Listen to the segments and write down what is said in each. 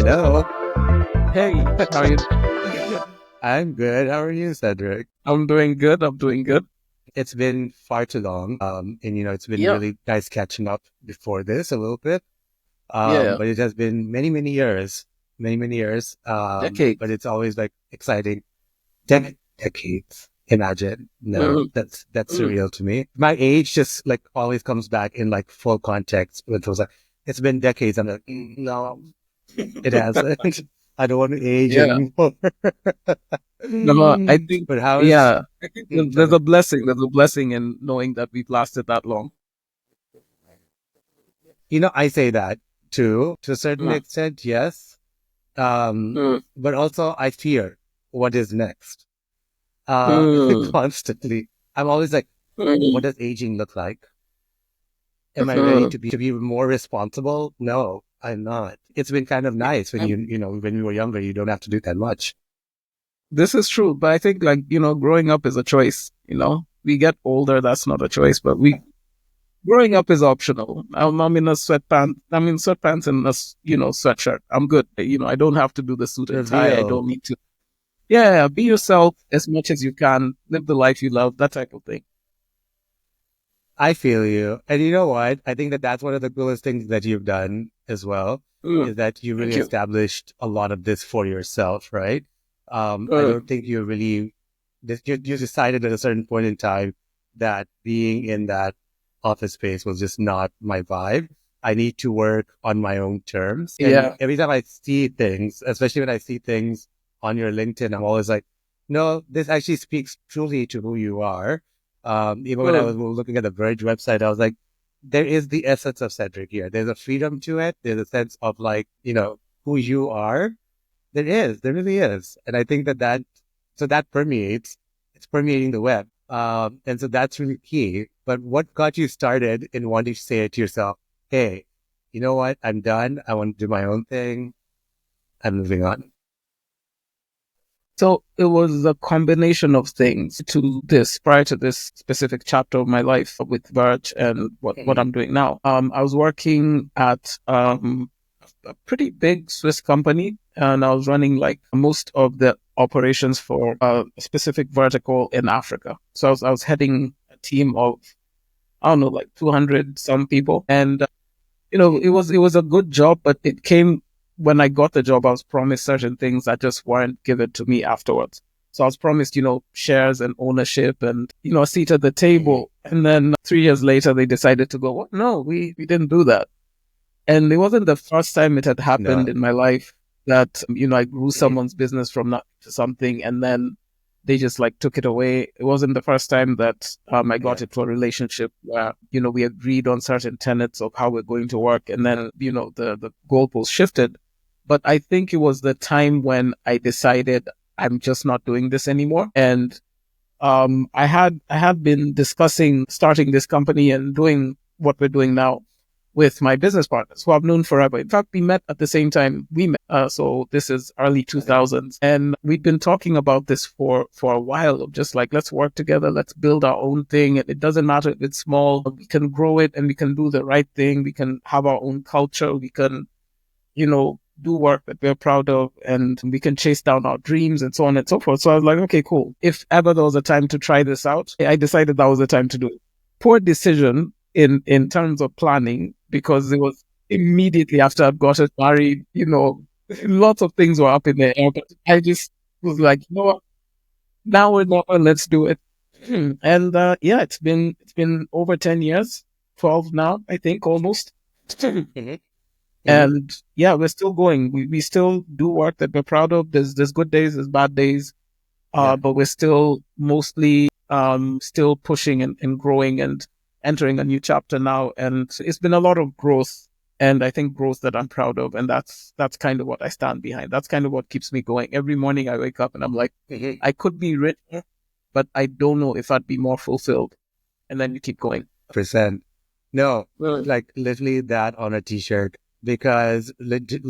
Hello. Hey, how are you? I'm good. How are you, Cedric? I'm doing good. I'm doing good. It's been far too long. And it's been Yeah, really nice catching up before this a little bit. yeah. But it has been many, many years, many, many years. But Decades. it's always like exciting. Decades. Imagine. No, Mm, that's mm. surreal to me. My age just like always comes back in like full context. It was like, it's been decades. I'm like, no, it hasn't. I don't want to age Yeah. anymore. No, I think, But how is yeah, I think there's a blessing. There's a blessing in knowing that we've lasted that long. I say that too, to a certain Mm, extent, yes. mm, But also I fear what is next. mm, Constantly. I'm always like, what mm, does aging look like? Am I ready mm. to be more responsible? No, I'm not. It's been kind of nice when when we were younger, you don't have to do that much. This is true, but I think growing up is a choice. We get older, that's not a choice, but growing up is optional. I'm in a sweatpants. I'm in sweatpants and a sweatshirt. I'm good. I don't have to do the suit and tie. I Reveal. don't need to. Yeah, be yourself as much as you can. Live the life you love. That type of thing. I feel you. And you know what? I think that that's one of the coolest things that you've done as well, Mm, is that you really thank you. established a lot of this for yourself, right? I Mm, don't think you really, you decided at a certain point in time that being in that office space was just not my vibe. I need to work on my own terms. And yeah. every time I see things, especially when I see things on your LinkedIn, I'm always like, no, this actually speaks truly to who you are. Even when I was Mm, looking at the Verge website, I was like, there is the essence of Cedric here. There's a freedom to it. There's a sense of like, who you are. There really is. And I think so that permeates, it's permeating the web. And so that's really key. But what got you started in wanting to say to yourself, hey, you know what? I'm done. I want to do my own thing. I'm moving on. So it was a combination of things prior to this specific chapter of my life with Verge and what Mhm. I'm doing now. I was working at a pretty big Swiss company, and I was running like most of the operations for a specific vertical in Africa. So I was heading a team of, I don't know, like 200 some people, and it was a good job, but it came when I got the job. I was promised certain things that just weren't given to me afterwards. So I was promised, shares and ownership and, a seat at the Mhm. table. And then 3 years later, they decided to go, "What? No, we didn't do that." And it wasn't the first time it had happened No. in my life that, I grew Mhm. someone's business from nothing to something and then they just like took it away. It wasn't the first time that I got Yeah. into a relationship where, we agreed on certain tenets of how we're going to work. And then, the goalposts shifted. But I think it was the time when I decided I'm just not doing this anymore. And I had been discussing starting this company and doing what we're doing now with my business partners who I've known forever. In fact, we met at the same time we met. So this is early Okay. 2000s, and we've been talking about this for a while. Of just like, let's work together, let's build our own thing. And it doesn't matter if it's small. We can grow it, and we can do the right thing. We can have our own culture. We can, do work that we're proud of, and we can chase down our dreams and so on and so forth. So I was like, okay, cool. If ever there was a time to try this out, I decided that was the time to do it. Poor decision in terms of planning, because it was immediately after I'd gotten married. Lots of things were up in the air, but I just was like, what? Now or never, let's do it. And yeah, it's been over 10 years, 12 now, I think, almost. Mhm. Mhm. And yeah, we're still going. We still do work that we're proud of. There's good days, there's bad days, Yeah. but we're still mostly still pushing and growing and entering a new chapter now. And it's been a lot of growth, and I think growth that I'm proud of, and that's kind of what I stand behind. That's kind of what keeps me going. Every morning I wake up and I'm like, Mhm. I could be richer, but I don't know if I'd be more fulfilled. And then you keep going. Percent. No, Mm, like literally that on a t-shirt because legit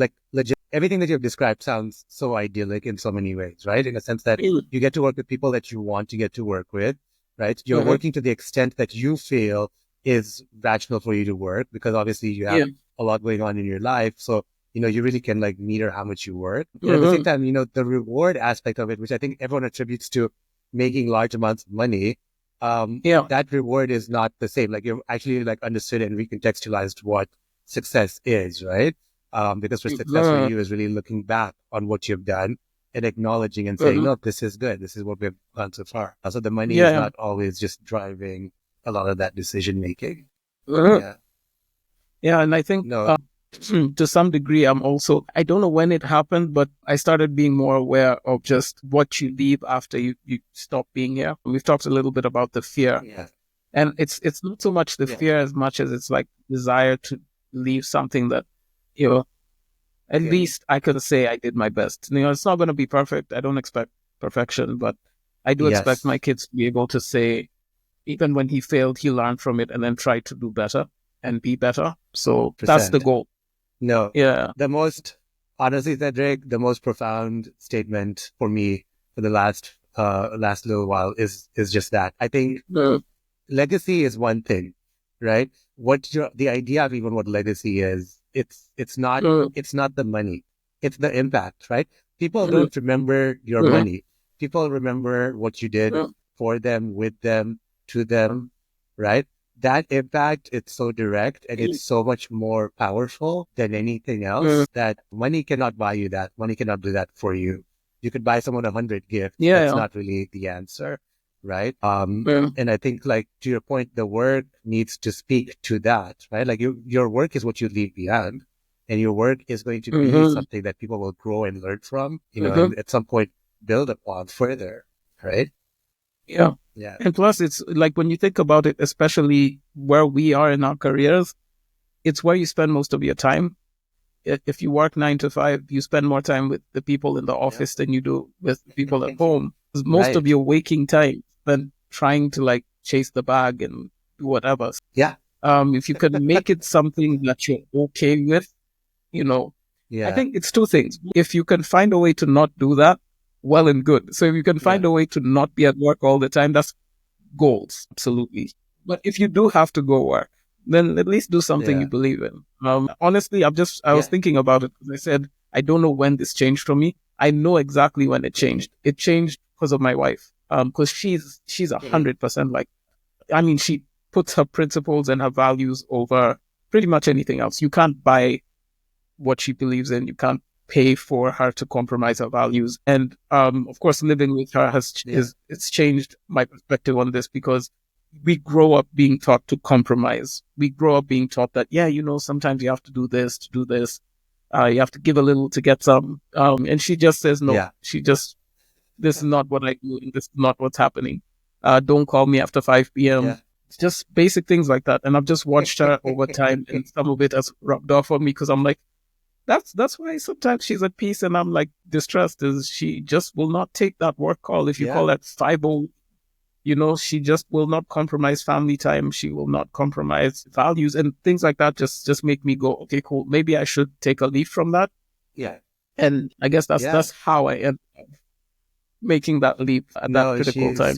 everything that you've described sounds so idyllic in so many ways, right? In a sense that mm, you get to work with people that you want to get to work with, right? You're mhm. working to the extent that you feel is rational for you to work because obviously you have Yeah. a lot going on in your life. So you really can like meter how much you work. And at the same time, the reward aspect of it, which I think everyone attributes to making large amounts of money, that reward is not the same. Like, you've actually like understood and recontextualized what success is, right? Because for success for you is really looking back on what you've done and acknowledging and saying, no, this is good. This is what we've done so far. So the money is not always just driving a lot of that decision making. Yeah, and I think to some degree, I don't know when it happened, but I started being more aware of just what you leave after you stop being here. We've talked a little bit about the fear. Yeah. And it's not so much the fear as much as it's like desire to leave something that, at least I can say I did my best. It's not going to be perfect. I don't expect perfection, but I do expect my kids to be able to say, even when he failed, he learned from it and then tried to do better and be better. So 100%. That's the goal. No. Yeah. Honestly, Cedric, the most profound statement for me for the last little while is just that. I think legacy is one thing, right? The idea of even what legacy is, it's not the money, it's the impact, right? People don't remember your money. People remember what you did for them, with them, to them, right? That impact, it's so direct and it's so much more powerful than anything else that money cannot buy you that. Money cannot do that for you. You could buy someone 100 gifts. That's not really the answer, right? And I think, like, to your point, the work needs to speak to that, right? Like, your work is what you leave behind, and your work is going to be something that people will grow and learn from, and at some point build upon further, right? Yeah. Yeah. And plus, it's like, when you think about it, especially where we are in our careers, it's where you spend most of your time. If you work 9 to 5, you spend more time with the people in the office than you do with people at home. Most of your waking time spent trying to like chase the bag and do whatever. Yeah. If you can make it something that you're okay with, I think it's two things. If you can find a way to not do that, well and good. So if you can find a way to not be at work all the time, that's goals. Absolutely. But if you do have to go work, then at least do something you believe in. Honestly, I was thinking about it because I said, I don't know when this changed for me. I know exactly when it changed. It changed because of my wife. Because she's 100% like, she puts her principles and her values over pretty much anything else. You can't buy what she believes in. You can't pay for her to compromise her values. And of course, living with her it's changed my perspective on this, because we grow up being taught to compromise. We grow up being taught that, sometimes you have to do this to do this. You have to give a little to get some. And she just says no. Yeah. This is not what I do, and this is not what's happening. Don't call me after 5 p.m. Yeah. It's just basic things like that. And I've just watched her over time, and some of it has rubbed off on me, because I'm like, that's why sometimes she's at peace and I'm like distressed, is she just will not take that work call. If you call at 5:00, she just will not compromise family time. She will not compromise values, and things like that just make me go, okay, cool. Maybe I should take a leaf from that. Yeah. And I guess that's how I end up making that leap at that critical time.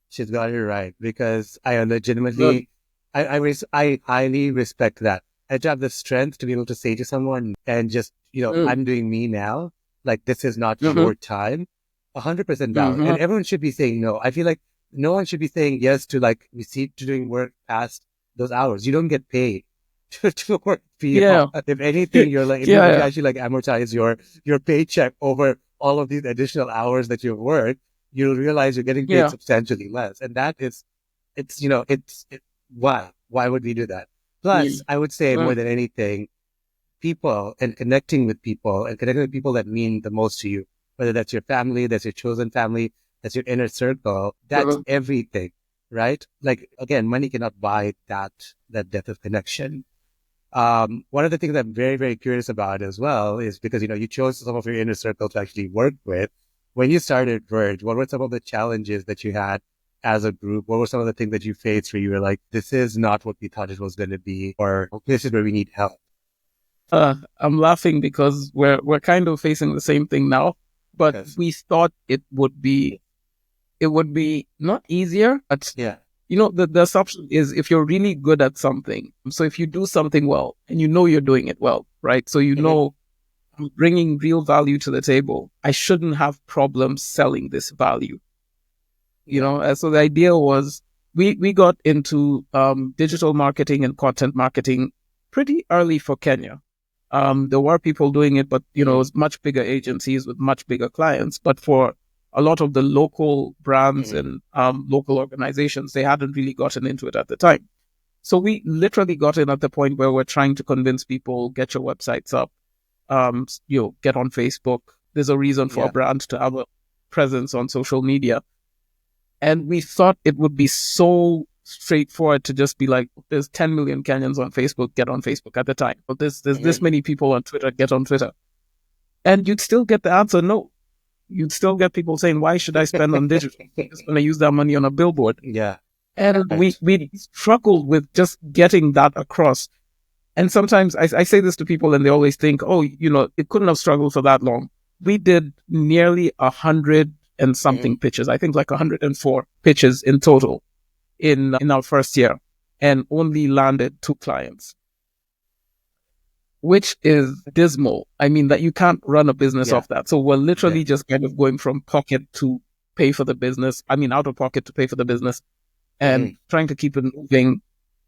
She's got it right, because I legitimately, I highly respect that. I have the strength to be able to say to someone and just, I'm doing me now. Like, this is not your time. 100% valid. And everyone should be saying no. I feel like no one should be saying yes to doing work past those hours. You don't get paid to work. If anything, you're like, if you actually like amortize your paycheck over all of these additional hours that you've worked, you'll realize you're getting paid substantially less. And that is, why would we do that? Plus, I would say more than anything, people and connecting with people that mean the most to you, whether that's your family, that's your chosen family, that's your inner circle, that's everything, right? Like, again, money cannot buy that depth of connection. One of the things I'm very, very curious about as well is because, you chose some of your inner circle to actually work with. When you started Verge, what were some of the challenges that you had as a group? What were some of the things that you faced where you were like, this is not what we thought it was going to be, or this is where we need help? I'm laughing because we're kind of facing the same thing now, but we thought it would be not easier, but the assumption is if you're really good at something, so if you do something well and you know you're doing it well, right? So I'm bringing real value to the table. I shouldn't have problems selling this value, And so the idea was we got into digital marketing and content marketing pretty early for Kenya. There were people doing it, but it was much bigger agencies with much bigger clients. But for a lot of the local brands and local organizations, they hadn't really gotten into it at the time. So we literally got in at the point where we're trying to convince people, get your websites up, get on Facebook. There's a reason for a brand to have a presence on social media. And we thought it would be so straightforward to just be like, there's 10 million Kenyans on Facebook, get on Facebook at the time. But there's this many people on Twitter, get on Twitter. And you'd still get the answer no. You'd still get people saying, why should I spend on digital? I'm just going to use that money on a billboard. Yeah. And we struggled with just getting that across. And sometimes I say this to people and they always think, it couldn't have struggled for that long. We did nearly 100 and something pitches. I think like 104 pitches in total in our first year, and only landed 2 clients, which is dismal. I mean, that you can't run a business off that. So we're literally just kind of going from pocket to pay for the business. I mean, out of pocket to pay for the business, and trying to keep it moving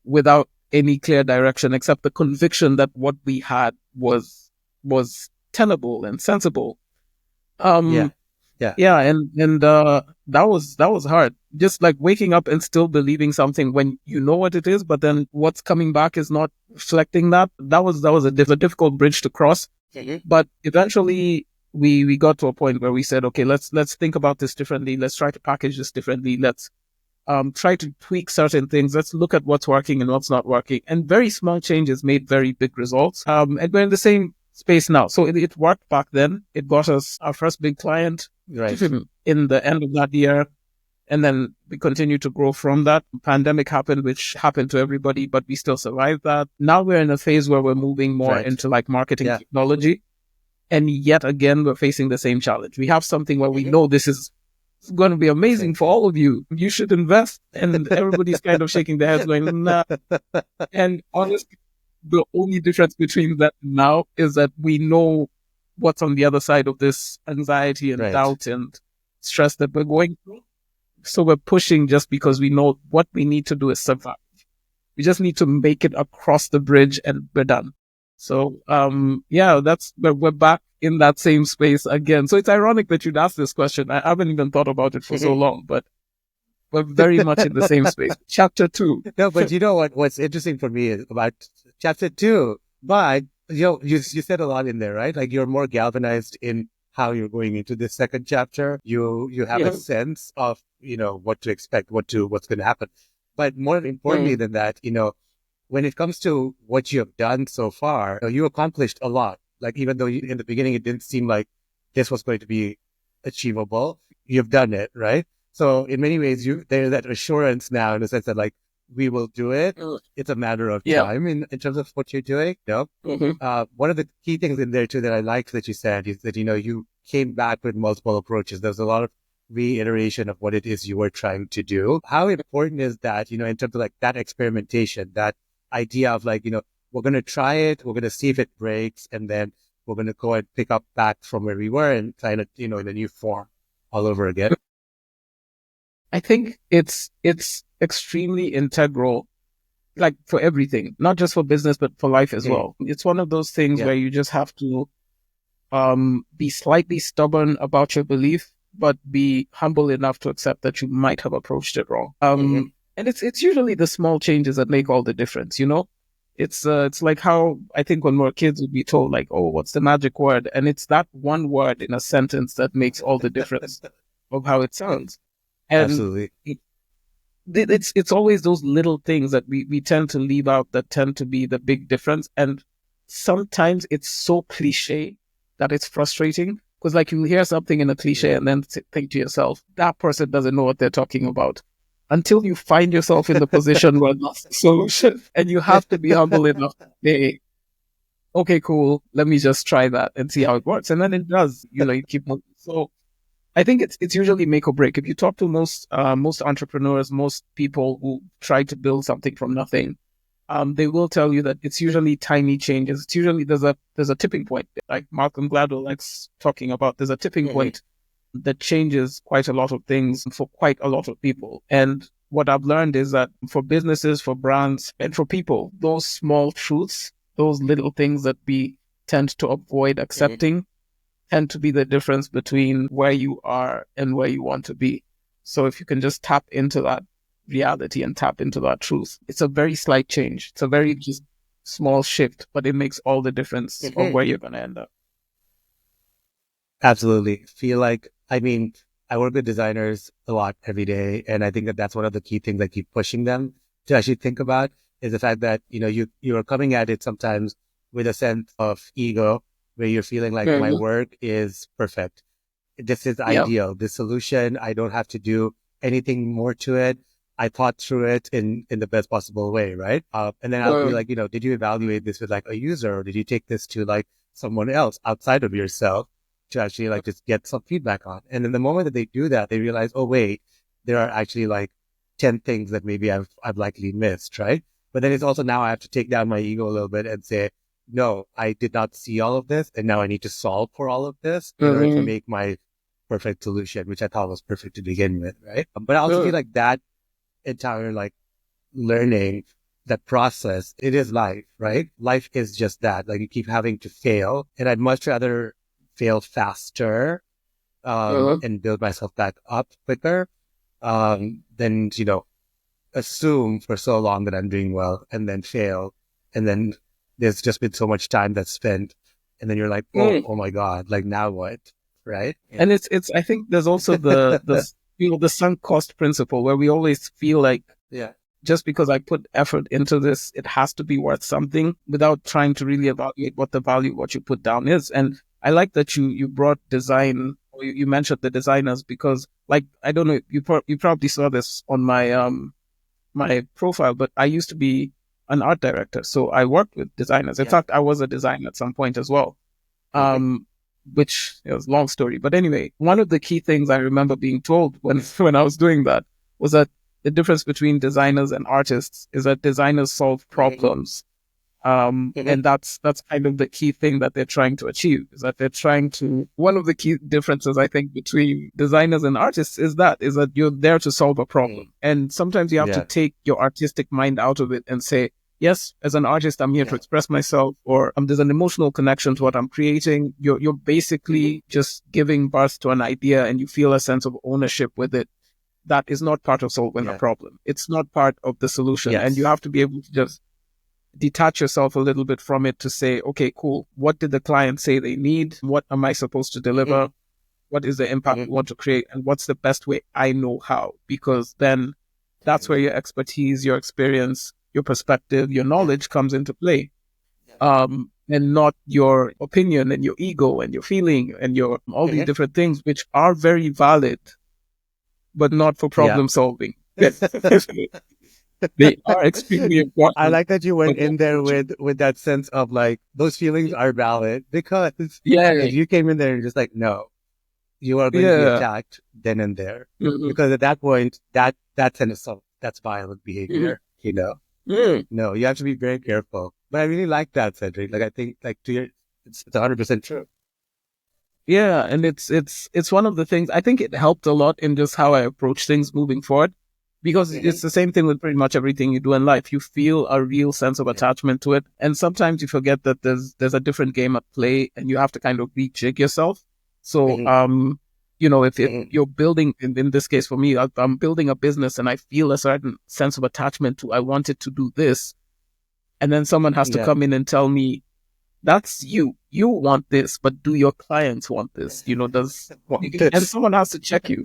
without any clear direction, except the conviction that what we had was tenable and sensible. And that was hard. Just like waking up and still believing something when you know what it is, but then what's coming back is not reflecting that. That was a difficult bridge to cross. But eventually we got to a point where we said, okay, let's think about this differently. Let's try to package this differently. Let's try to tweak certain things. Let's look at what's working and what's not working. And very small changes made very big results. And we're in the same space now. So it worked back then. It got us our first big client in the end of that year. And then we continued to grow from that. Pandemic happened, which happened to everybody, but we still survived that. Now we're in a phase where we're moving more into like marketing technology. And yet again, we're facing the same challenge. We have something where we know this is going to be amazing for all of you. You should invest. And everybody's kind of shaking their heads going, nah. And honestly, the only difference between that now is that we know what's on the other side of this anxiety and doubt and stress that we're going through. So we're pushing just because we know what we need to do is survive. We just need to make it across the bridge and we're done. So, we're back in that same space again. So it's ironic that you'd ask this question. I haven't even thought about it for so long, but we're very much in the same space. Chapter 2. No, but you know what's interesting for me is about chapter 2, but you said a lot in there, right? Like you're more galvanized in how you're going into the second chapter. You have a sense of, what to expect, what's going to happen. But more importantly than that, when it comes to what you have done so far, you accomplished a lot. Like, even though in the beginning, it didn't seem like this was going to be achievable, you've done it, right? So in many ways, there's that assurance now in the sense that like, we will do it. It's a matter of time in terms of what you're doing. One of the key things in there too that I liked that you said is that, you came back with multiple approaches. There's a lot of reiteration of what it is you were trying to do. How important is that, in terms of like that experimentation, that idea of like, we're going to try it, we're going to see if it breaks, and then we're going to go and pick up back from where we were and kind of, in a new form all over again. I think it's extremely integral, like for everything, not just for business, but for life as well. It's one of those things where you just have to be slightly stubborn about your belief, but be humble enough to accept that you might have approached it wrong. And it's usually the small changes that make all the difference, It's like how I think when we're kids we'd be told like, oh, what's the magic word? And it's that one word in a sentence that makes all the difference of how it sounds. And absolutely. It's always those little things that we tend to leave out that tend to be the big difference. And sometimes it's so cliche that it's frustrating, because like you hear something in a cliche and then think to yourself, that person doesn't know what they're talking about, until you find yourself in the position where that's the solution, and you have to be humble enough to say, okay, cool, let me just try that and see how it works. And then it does, you keep moving. So I think it's usually make or break. If you talk to most entrepreneurs, most people who try to build something from nothing, they will tell you that it's usually tiny changes. It's usually there's a tipping point, like Malcolm Gladwell likes talking about. There's a tipping point that changes quite a lot of things for quite a lot of people. And what I've learned is that for businesses, for brands, and for people, those small truths, those little things that we tend to avoid accepting, tend to be the difference between where you are and where you want to be. So if you can just tap into that reality and tap into that truth, it's a very slight change. It's a very just small shift, but it makes all the difference of where you're going to end up. Absolutely. Feel like, I mean, I work with designers a lot every day, and I think that that's one of the key things I keep pushing them to actually think about is the fact that, you are coming at it sometimes with a sense of ego where you're feeling like my work is perfect. This is ideal. This solution, I don't have to do anything more to it. I thought through it in the best possible way, right? And then I'll be like, did you evaluate this with like a user, or did you take this to like someone else outside of yourself to actually like just get some feedback on? And then the moment that they do that, they realize, oh wait, there are actually like 10 things that maybe I've likely missed, right? But then it's also now I have to take down my ego a little bit and say, no, I did not see all of this, and now I need to solve for all of this in order to make my perfect solution, which I thought was perfect to begin with, right? But I also feel like that entire like learning, that process, it is life, right? Life is just that. Like you keep having to fail, and I'd much rather fail faster and build myself back up quicker than assume for so long that I'm doing well and then fail, and then there's just been so much time that's spent, and then you're like, oh my God, like now what, right? And it's I think there's also the sunk cost principle, where we always feel like, just because I put effort into this, it has to be worth something, without trying to really evaluate what the value, what you put down is. And I like that you brought design, or you mentioned the designers, because like, I don't know, you probably saw this on my my profile, but I used to be an art director. So I worked with designers. In fact, I was a designer at some point as well. Which was a long story. But anyway, one of the key things I remember being told when I was doing that was that the difference between designers and artists is that designers solve problems. And that's kind of the key thing that they're trying to achieve, is that they're trying to, one of the key differences I think between designers and artists is that you're there to solve a problem. And sometimes you have to take your artistic mind out of it and say, yes, as an artist, I'm here to express myself, or there's an emotional connection to what I'm creating. You're basically just giving birth to an idea, and you feel a sense of ownership with it. That is not part of solving a problem. It's not part of the solution. And you have to be able to just detach yourself a little bit from it to say, okay, cool. What did the client say they need? What am I supposed to deliver? What is the impact we want to create? And what's the best way I know how? Because then that's where your expertise, your experience, your perspective, your knowledge comes into play. And not your opinion and your ego and your feeling and your all these different things, which are very valid, but not for problem solving. They are extremely important. I like that you went in there with that sense of like, those feelings are valid, because if you came in there and just like, no, you are going to be attacked then and there. Because at that point, that's an assault. That's violent behavior, No, you have to be very careful. But I really like that, Cedric. Like, I think like it's 100% true. Yeah. And it's one of the things, I think it helped a lot in just how I approach things moving forward. Because it's the same thing with pretty much everything you do in life. You feel a real sense of attachment to it. And sometimes you forget that there's a different game at play, and you have to kind of rejig yourself. So, if you're building, in this case for me, I'm building a business and I feel a certain sense of attachment to, I wanted to do this. And then someone has to come in and tell me, that's you want this, but do your clients want this? And someone has to check you.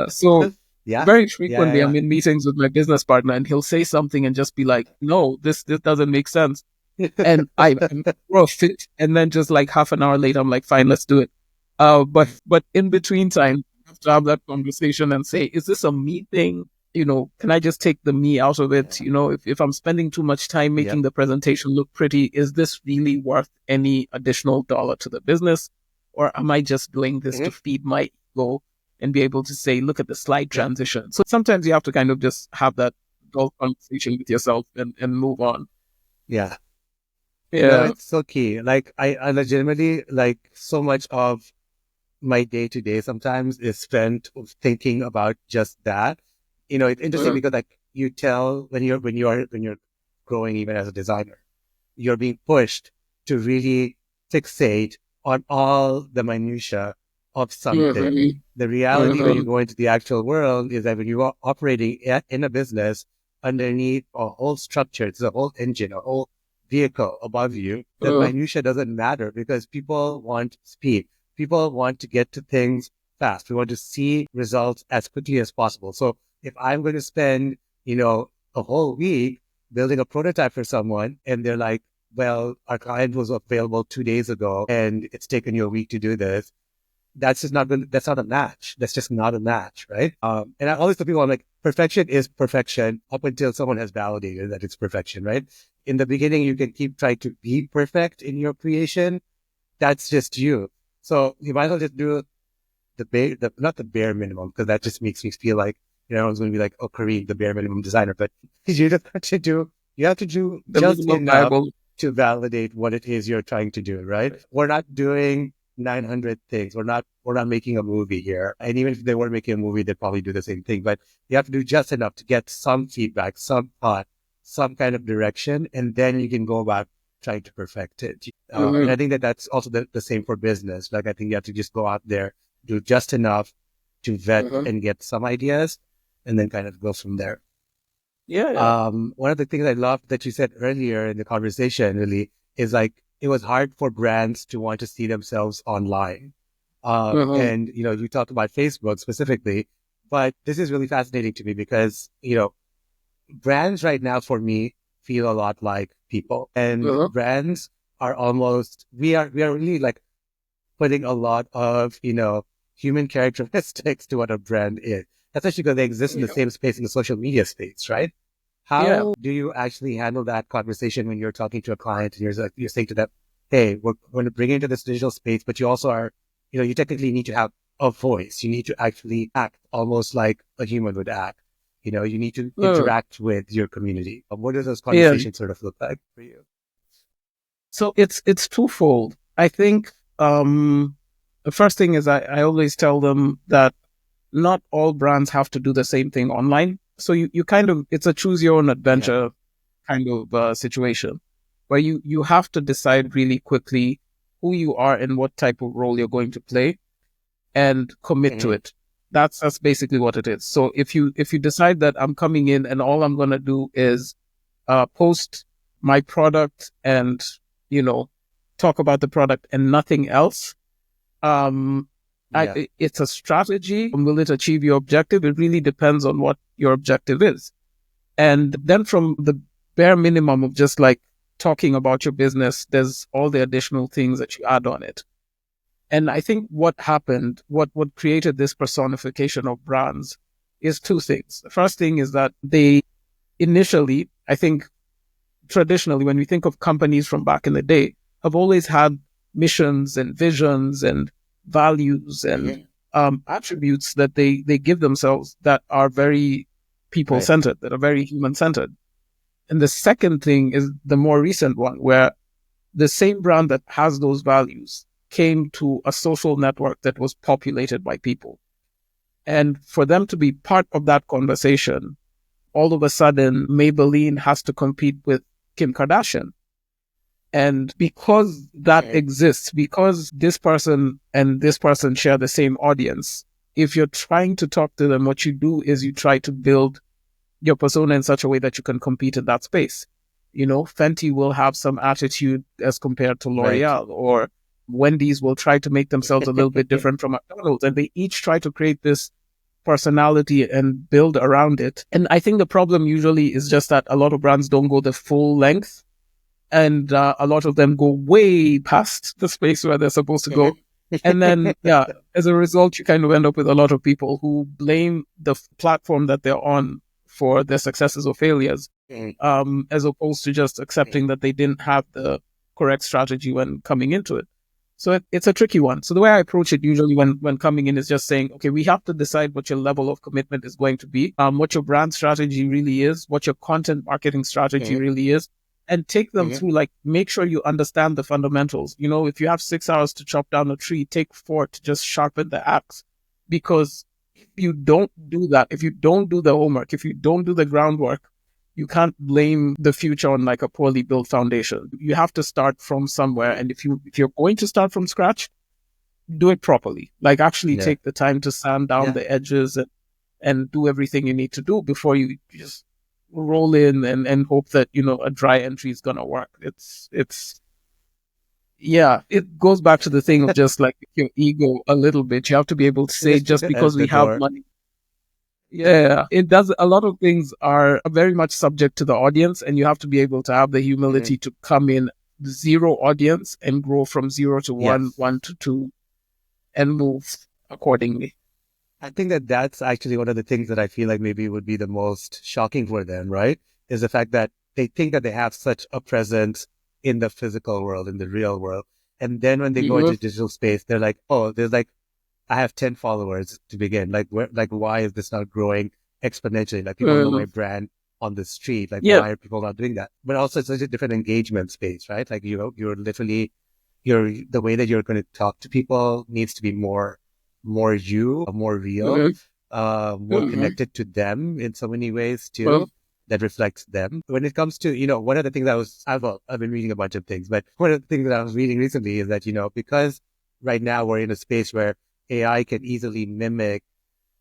So very frequently I'm in meetings with my business partner, and he'll say something and just be like, no, this doesn't make sense. And I'm fit. And then just like half an hour later, I'm like, fine, let's do it. But in between time, I have to have that conversation and say, is this a me thing? Can I just take the me out of it? If I'm spending too much time making the presentation look pretty, is this really worth any additional dollar to the business? Or am I just doing this to feed my ego and be able to say, look at the slight transition? So sometimes you have to kind of just have that adult conversation with yourself and move on. Yeah. No, Yeah. it's so key. Like I legitimately like so much of my day to day sometimes is spent thinking about just that. It's interesting because like you tell when you're growing even as a designer, you're being pushed to really fixate on all the minutia of something. The reality when you go into the actual world is that when you are operating in a business underneath a whole structure, it's a whole engine, a whole vehicle above you, that minutia doesn't matter because people want speed. People want to get to things fast. We want to see results as quickly as possible. So if I'm going to spend, a whole week building a prototype for someone and they're like, well, our client was available 2 days ago and it's taken you a week to do this. That's just not good. That's not a match. That's just not a match, right? And I always tell people, I'm like, perfection is perfection up until someone has validated that it's perfection, right? In the beginning, you can keep trying to be perfect in your creation. That's just you. So you might as well just do not the bare minimum, because that just makes me feel like, everyone's going to be like, oh, Kareem, the bare minimum designer. But you just you have to do The just minimum enough viable. to validate what it is you're trying to do, right? We're not doing 900 things. We're not making a movie here. And even if they were making a movie, they'd probably do the same thing. But you have to do just enough to get some feedback, some thought, some kind of direction, and then you can go about trying to perfect it. And I think that that's also the same for business. Like, I think you have to just go out there, do just enough to vet and get some ideas, and then kind of go from there. Yeah. One of the things I loved that you said earlier in the conversation really is like, it was hard for brands to want to see themselves online. And, you talked about Facebook specifically, but this is really fascinating to me because, brands right now for me feel a lot like people, and brands are we are really like putting a lot of, human characteristics to what a brand is, especially because they exist in the same space in the social media space, right? Yeah. How do you actually handle that conversation when you're talking to a client and you're saying to them, hey, we're going to bring you into this digital space, but you also are, you technically need to have a voice. You need to actually act almost like a human would act. You need to interact with your community. What do those Yeah. conversations sort of look like for you? So it's twofold. I think the first thing is I always tell them that not all brands have to do the same thing online. So you kind of, it's a choose your own adventure kind of situation where you have to decide really quickly who you are and what type of role you're going to play and commit to it. That's basically what it is. So if you decide that I'm coming in and all I'm going to do is post my product and, talk about the product and nothing else, it's a strategy. Will it achieve your objective? It really depends on what your objective is. And then from the bare minimum of just like talking about your business, there's all the additional things that you add on it. And I think what happened, what created this personification of brands is two things. The first thing is that they initially, I think traditionally, when we think of companies from back in the day, have always had missions and visions and values and attributes that they give themselves that are very people-centered, that are very human-centered. And the second thing is the more recent one, where the same brand that has those values came to a social network that was populated by people. And for them to be part of that conversation, all of a sudden, Maybelline has to compete with Kim Kardashian. And because that exists, because this person and this person share the same audience, if you're trying to talk to them, what you do is you try to build your persona in such a way that you can compete in that space. Fenty will have some attitude as compared to L'Oreal, or Wendy's will try to make themselves a little bit different from McDonald's. And they each try to create this personality and build around it. And I think the problem usually is just that a lot of brands don't go the full length. And a lot of them go way past the space where they're supposed to go. And then, as a result, you kind of end up with a lot of people who blame the platform that they're on for their successes or failures, as opposed to just accepting that they didn't have the correct strategy when coming into it. So it's a tricky one. So the way I approach it usually when coming in is just saying, okay, we have to decide what your level of commitment is going to be, what your brand strategy really is, what your content marketing strategy really is, and take them through, like, make sure you understand the fundamentals. You know, if you have 6 hours to chop down a tree, take 4 to just sharpen the axe. Because if you don't do that, if you don't do the homework, if you don't do the groundwork, you can't blame the future on like a poorly built foundation. You have to start from somewhere. And if you're going to start from scratch, do it properly. Like actually take the time to sand down the edges and do everything you need to do before you just roll in and hope that, you know, a dry entry is going to work. It goes back to the thing of just like your ego a little bit. You have to be able to say, just because we have money. Yeah, it does. A lot of things are very much subject to the audience, and you have to be able to have the humility to come in 0 audience and grow from 0 to 1, 1 to 2, and move accordingly. I think that's actually one of the things that I feel like maybe would be the most shocking for them, right? Is the fact that they think that they have such a presence in the physical world, in the real world. And then when they go into digital space, they're like, oh, there's like, I have 10 followers to begin. Like, why is this not growing exponentially? Like, people know my brand on the street. Like, why are people not doing that? But also, it's such a different engagement space, right? Like, you're literally, the way that you're going to talk to people needs to be more you, more real, more connected to them in so many ways too, that reflects them. When it comes to, you know, one of the things I've been reading a bunch of things, but one of the things that I was reading recently is that, you know, because right now we're in a space where AI can easily mimic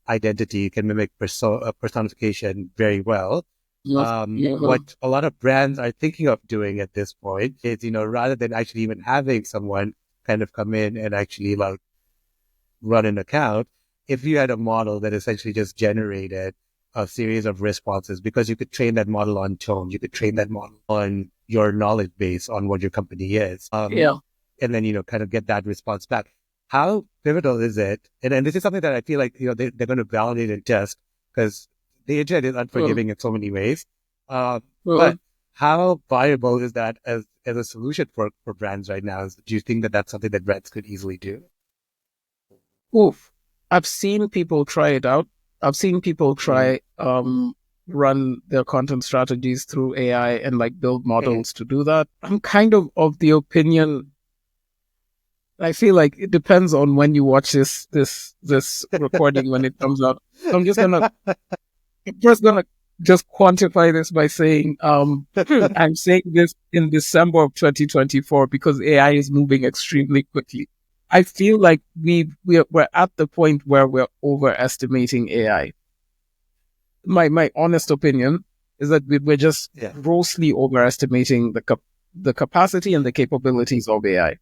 identity, can mimic personification very well. What a lot of brands are thinking of doing at this point is, you know, rather than actually even having someone kind of come in and actually like run an account, if you had a model that essentially just generated a series of responses, because you could train that model on tone, you could train that model on your knowledge base on what your company is. And then, you know, kind of get that response back. How pivotal is it? And this is something that I feel like, you know, they're going to validate and test, because the internet is unforgiving in so many ways. But how viable is that as a solution for brands right now? Do you think that that's something that brands could easily do? I've seen people try it out. I've seen people try run their content strategies through AI and like build models to do that. I'm kind of the opinion, I feel like it depends on when you watch this recording when it comes out. So I'm first gonna just quantify this by saying I'm saying this in December of 2024 because AI is moving extremely quickly. I feel like we're at the point where we're overestimating AI. My honest opinion is that we're just grossly overestimating the capacity and the capabilities of AI.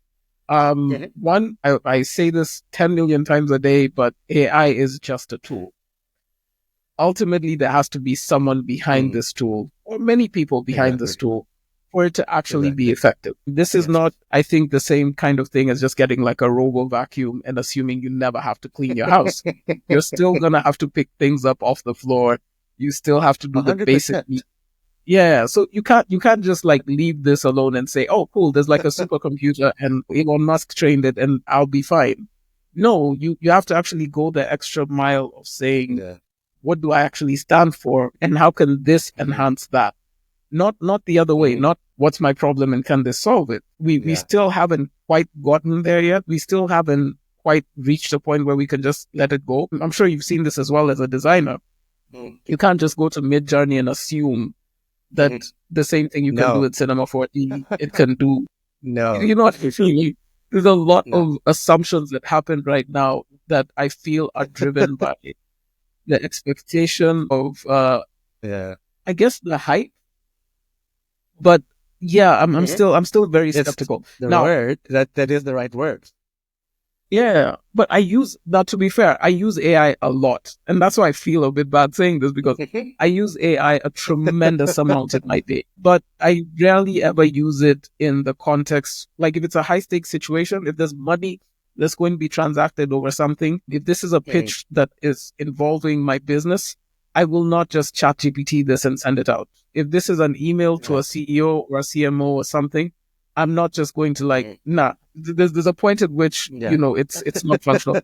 One, I say this 10 million times a day, but AI is just a tool. Ultimately, there has to be someone behind this tool, or many people behind this tool, for it to actually be effective. This is not, I think, the same kind of thing as just getting like a robo vacuum and assuming you never have to clean your house. You're still going to have to pick things up off the floor. You still have to do 100%. The basic. Yeah, so you can't just like leave this alone and say, oh, cool, there's like a supercomputer and Elon Musk trained it and I'll be fine. No, you have to actually go the extra mile of saying, what do I actually stand for and how can this enhance that? Not the other way, not what's my problem and can this solve it? We still haven't quite gotten there yet. We still haven't quite reached a point where we can just let it go. I'm sure you've seen this as well as a designer. You can't just go to Midjourney and assume that the same thing you can do with Cinema 4D, it can do. No. You know what I mean? There's a lot of assumptions that happen right now that I feel are driven by the expectation of, I guess, the hype. But yeah, I'm still very skeptical. Word that is the right word. Yeah, but to be fair, I use AI a lot. And that's why I feel a bit bad saying this, because I use AI a tremendous amount in my day. But I rarely ever use it in the context, like if it's a high stakes situation, if there's money that's going to be transacted over something, if this is a pitch that is involving my business, I will not just ChatGPT this and send it out. If this is an email to a CEO or a CMO or something, I'm not just going to like, nah. There's a point at which, Yeah. it's not functional.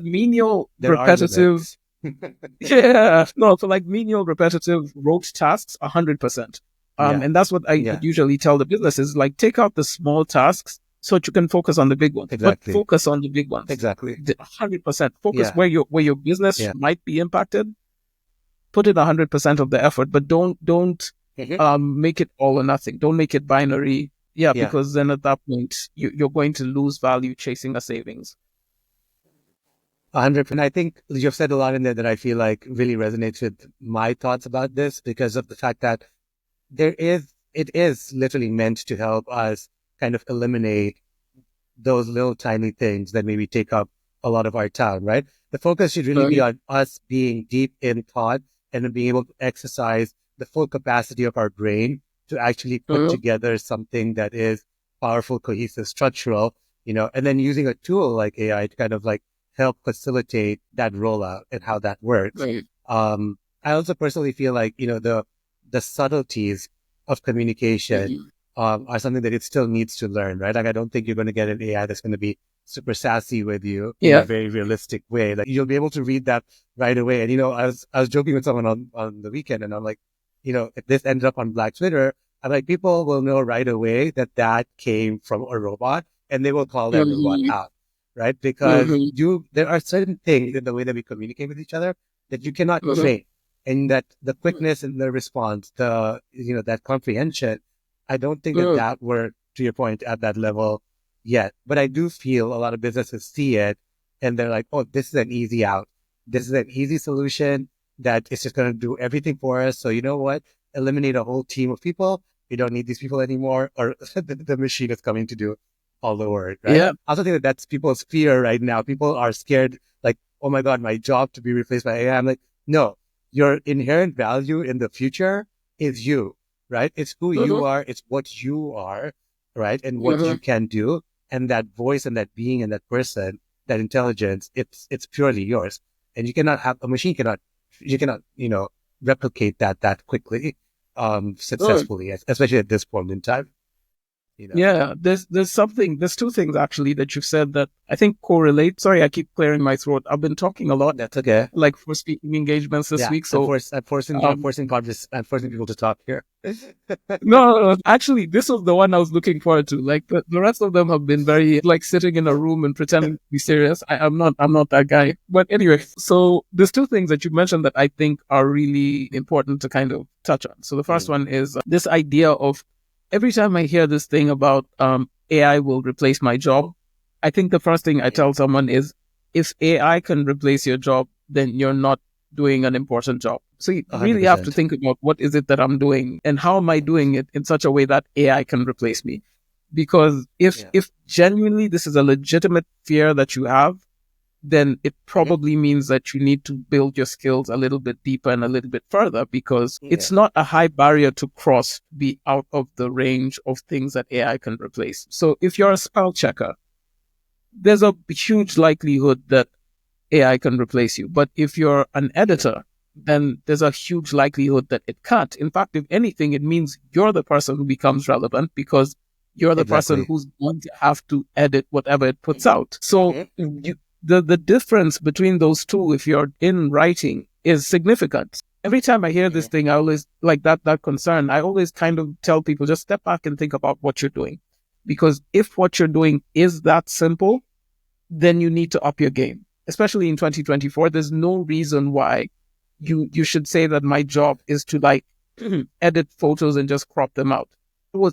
Menial, There are repetitive, limits. yeah, no, for like menial, repetitive, rote tasks, 100%. Yeah. And that's what I Yeah. usually tell the businesses, like take out the small tasks so that you can focus on the big ones, but Exactly. focus on the big ones. Exactly. 100%. Focus Yeah. where your business Yeah. might be impacted. Put in 100% of the effort, but don't Mhm. make it all or nothing. Don't make it binary. Yeah, Yeah. because then at that point you're going to lose value chasing a savings. 100%. I think you've said a lot in there that I feel like really resonates with my thoughts about this because of the fact that it is literally meant to help us kind of eliminate those little tiny things that maybe take up a lot of our time, right? The focus should really be Right. on us being deep in thought and then being able to exercise the full capacity of our brain to actually put Uh, together something that is powerful, cohesive, structural, and then using a tool like AI to kind of like help facilitate that rollout and how that works. right. I also personally feel like, the subtleties of communication Mhm. are something that it still needs to learn, right? Like, I don't think you're going to get an AI that's going to be super sassy with you in a Yeah. very realistic way. Like, you'll be able to read that right away. And, I was joking with someone on the weekend and I'm like, if this ended up on Black Twitter, I'm like, people will know right away that that came from a robot and they will call that robot Mhm. out, right? Because Mhm. there are certain things in the way that we communicate with each other that you cannot Mhm. train. And that the quickness in the response, that comprehension, I don't think that Mhm. that we're, to your point, at that level yet. But I do feel a lot of businesses see it and they're like, oh, this is an easy out. This is an easy solution that is just going to do everything for us. So you know what? Eliminate a whole team of people. We don't need these people anymore, or the machine is coming to do all the work, right? Yeah. I also think that that's people's fear right now. People are scared, like, oh my God, my job to be replaced by AI. I'm like, no, your inherent value in the future is you, right? It's who you Mhm. are. It's what you are, right? And what you Mhm. can do. And that voice and that being and that person, that intelligence, it's purely yours. And a machine you cannot, replicate that quickly, Mhm. successfully, especially at this point in time, you know. Yeah, there's two things actually that you've said that I think correlate. Sorry, I keep clearing my throat. I've been talking a lot, That's okay. like for speaking engagements this Yeah. week. I'm So, forced, um, I'm forcing people to talk here. no, actually, this was the one I was looking forward to. Like the rest of them have been very like sitting in a room and pretending to be serious. I'm not that guy. But anyway, so there's two things that you mentioned that I think are really important to kind of touch on. So the first Mm. one is this idea of every time I hear this thing about AI will replace my job, I think the first thing I Mhm. tell someone is if AI can replace your job, then you're not doing an important job. So you really have to 100%. think about what is it that I'm doing and how am I doing it in such a way that AI can replace me? Because if Yeah. if genuinely this is a legitimate fear that you have, then it Mhm. probably means that you need to build your skills a little bit deeper and a little bit further because Yeah. it's not a high barrier to cross to be out of the range of things that AI can replace. So if you're a spell checker, there's a huge likelihood that AI can replace you. But if you're an True. editor, then there's a huge likelihood that it can't. In fact, if anything, it means you're the person who becomes relevant because you're the person Exactly. who's going to have to edit whatever it puts out. So Mhm. the difference between those two, if you're in writing, is significant. Every time I hear this Mhm. thing, I always like that concern. I always kind of tell people just step back and think about what you're doing. Because if what you're doing is that simple, then you need to up your game. Especially in 2024, there's no reason why you should say that my job is to like edit photos and just crop them out.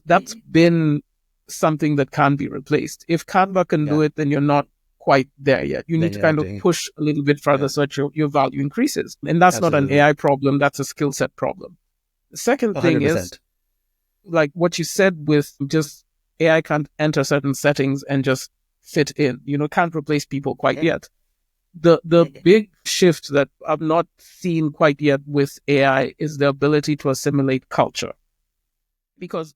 That's Mhm. been something that can't be replaced. If Canva can do Yeah. it, then you're not quite there yet. You need Then to you're not kind of doing. push a little bit further Yeah. so that your value increases. And that's not an Absolutely. AI problem, that's a skill set problem. The second A hundred thing is percent. like what you said with just AI can't enter certain settings and just fit in, can't replace people quite Mhm. yet. The Mhm. big shift that I've not seen quite yet with AI is the ability to assimilate culture. Because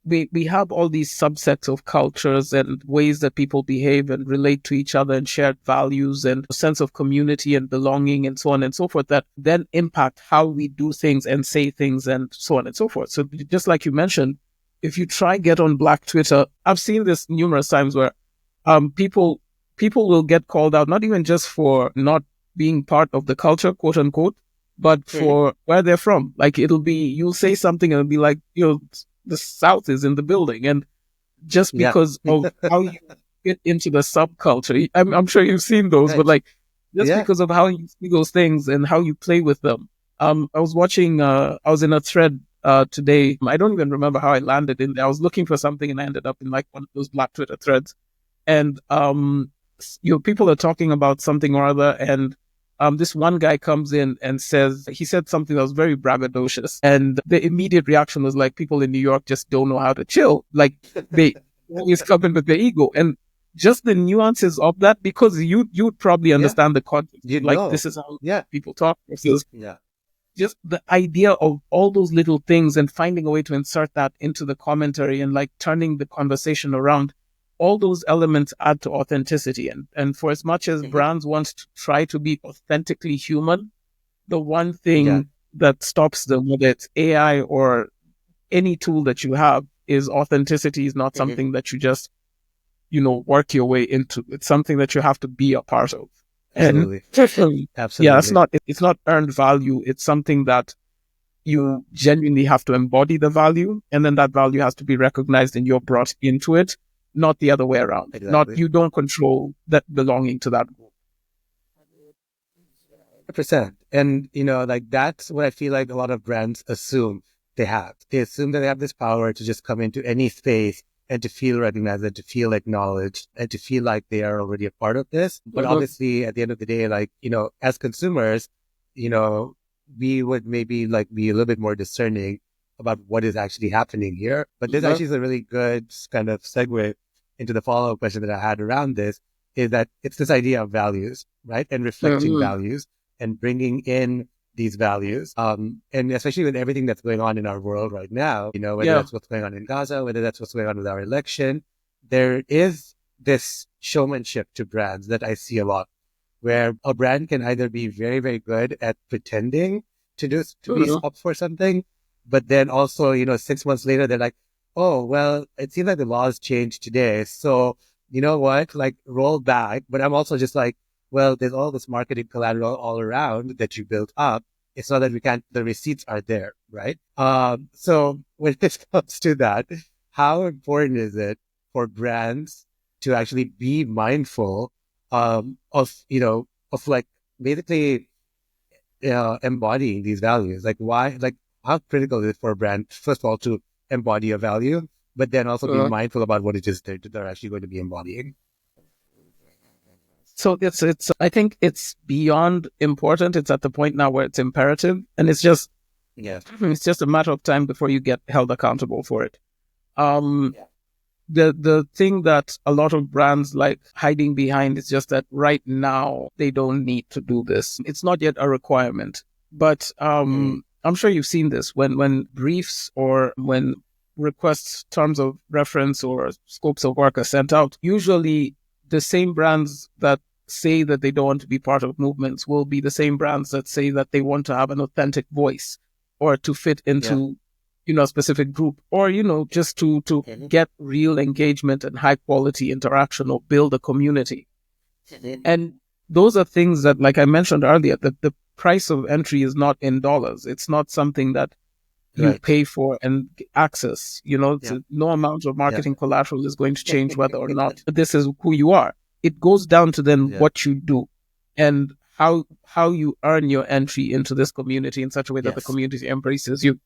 we have all these subsets of cultures and ways that people behave and relate to each other and shared values and a sense of community and belonging and so on and so forth that then impact how we do things and say things and so on and so forth. So just like you mentioned, if you try get on Black Twitter, I've seen this numerous times where people will get called out, not even just for not being part of the culture, quote unquote, but for where they're from. Like it'll be, you'll say something and it'll be like, the South is in the building. And just Yeah. because of how you fit into the subculture, I'm sure you've seen those, but Right. like just Yeah. because of how you see those things and how you play with them. I was watching, I was in a thread today. I don't even remember how I landed in there. I was looking for something and I ended up in like one of those Black Twitter threads. And people are talking about something or other, and this one guy comes in and he said something that was very braggadocious, and the immediate reaction was like, people in New York just don't know how to chill. Like they always come in with their ego, and just the nuances of that, because you'd probably Yeah. understand the context. You Like know. this is how Yeah. people talk. Versus Yeah. just the idea of all those little things and finding a way to insert that into the commentary and like turning the conversation around. All those elements add to authenticity. And for as much as brands want to try to be authentically human, the one thing Yeah. that stops them, whether it's AI or any tool that you have, is authenticity is not something that you just, work your way into. It's something that you have to be a part of. Absolutely. And yeah, it's not earned value. It's something that you genuinely have to embody the value, and then that value has to be recognized and you're brought into it, not the other way around. Exactly. Not you don't control that belonging to that group. 100%. And, like that's what I feel like a lot of brands assume they have. They assume that they have this power to just come into any space and to feel recognized and to feel acknowledged and to feel like they are already a part of this. But obviously at the end of the day, like, as consumers, we would maybe like be a little bit more discerning about what is actually happening here. But this actually is a really good kind of segue into the follow-up question that I had around this, is that it's this idea of values, right? And reflecting values and bringing in these values. And especially with everything that's going on in our world right now, whether that's what's going on in Gaza, whether that's what's going on with our election, there is this showmanship to brands that I see a lot, where a brand can either be very, very good at pretending to be up for something, but then also, 6 months later, they're like, oh, well, it seems like the laws changed today. So you know what, like roll back. But I'm also just like, well, there's all this marketing collateral all around that you built up. It's not that the receipts are there, right? So when it comes to that, how important is it for brands to actually be mindful of like basically embodying these values? Like why, like how critical is it for a brand, first of all, to embody a value, but then also be mindful about what it is they're actually going to be embodying? So I think it's beyond important. It's at the point now where it's imperative, and it's just a matter of time before you get held accountable for it. The thing that a lot of brands like hiding behind is just that right now they don't need to do this. It's not yet a requirement, but I'm sure you've seen this when briefs or when requests, terms of reference or scopes of work are sent out. Usually the same brands that say that they don't want to be part of movements will be the same brands that say that they want to have an authentic voice or to fit into, a specific group, or, just to get real engagement and high quality interaction or build a community. And those are things that, like I mentioned earlier, that the price of entry is not in dollars. It's not something that you pay for and access. No amount of marketing collateral is going to change whether or not this is who you are. It goes down to then what you do and how you earn your entry into this community in such a way that the community embraces you.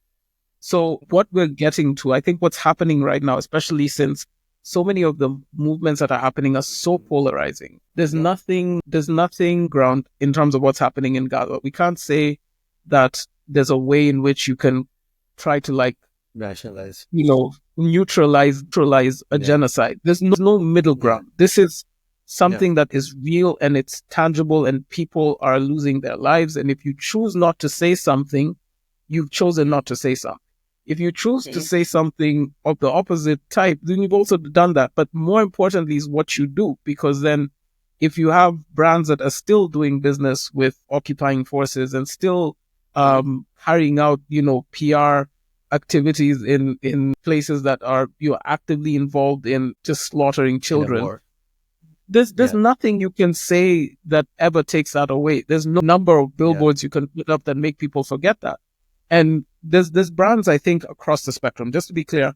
So what we're getting to, I think what's happening right now, especially since so many of the movements that are happening are so polarizing. There's nothing ground in terms of what's happening in Gaza. We can't say that there's a way in which you can try to like rationalize, neutralize a genocide. There's no middle ground. This is something that is real and it's tangible and people are losing their lives. And if you choose not to say something, you've chosen not to say something. If you choose to say something of the opposite type, then you've also done that. But more importantly is what you do, because then if you have brands that are still doing business with occupying forces and still carrying out, PR activities in places that are you're actively involved in just slaughtering In a children, war. there's Yeah. nothing you can say that ever takes that away. There's no number of Yeah. billboards you can put up that make people forget that. And there's brands, I think, across the spectrum. Just to be clear,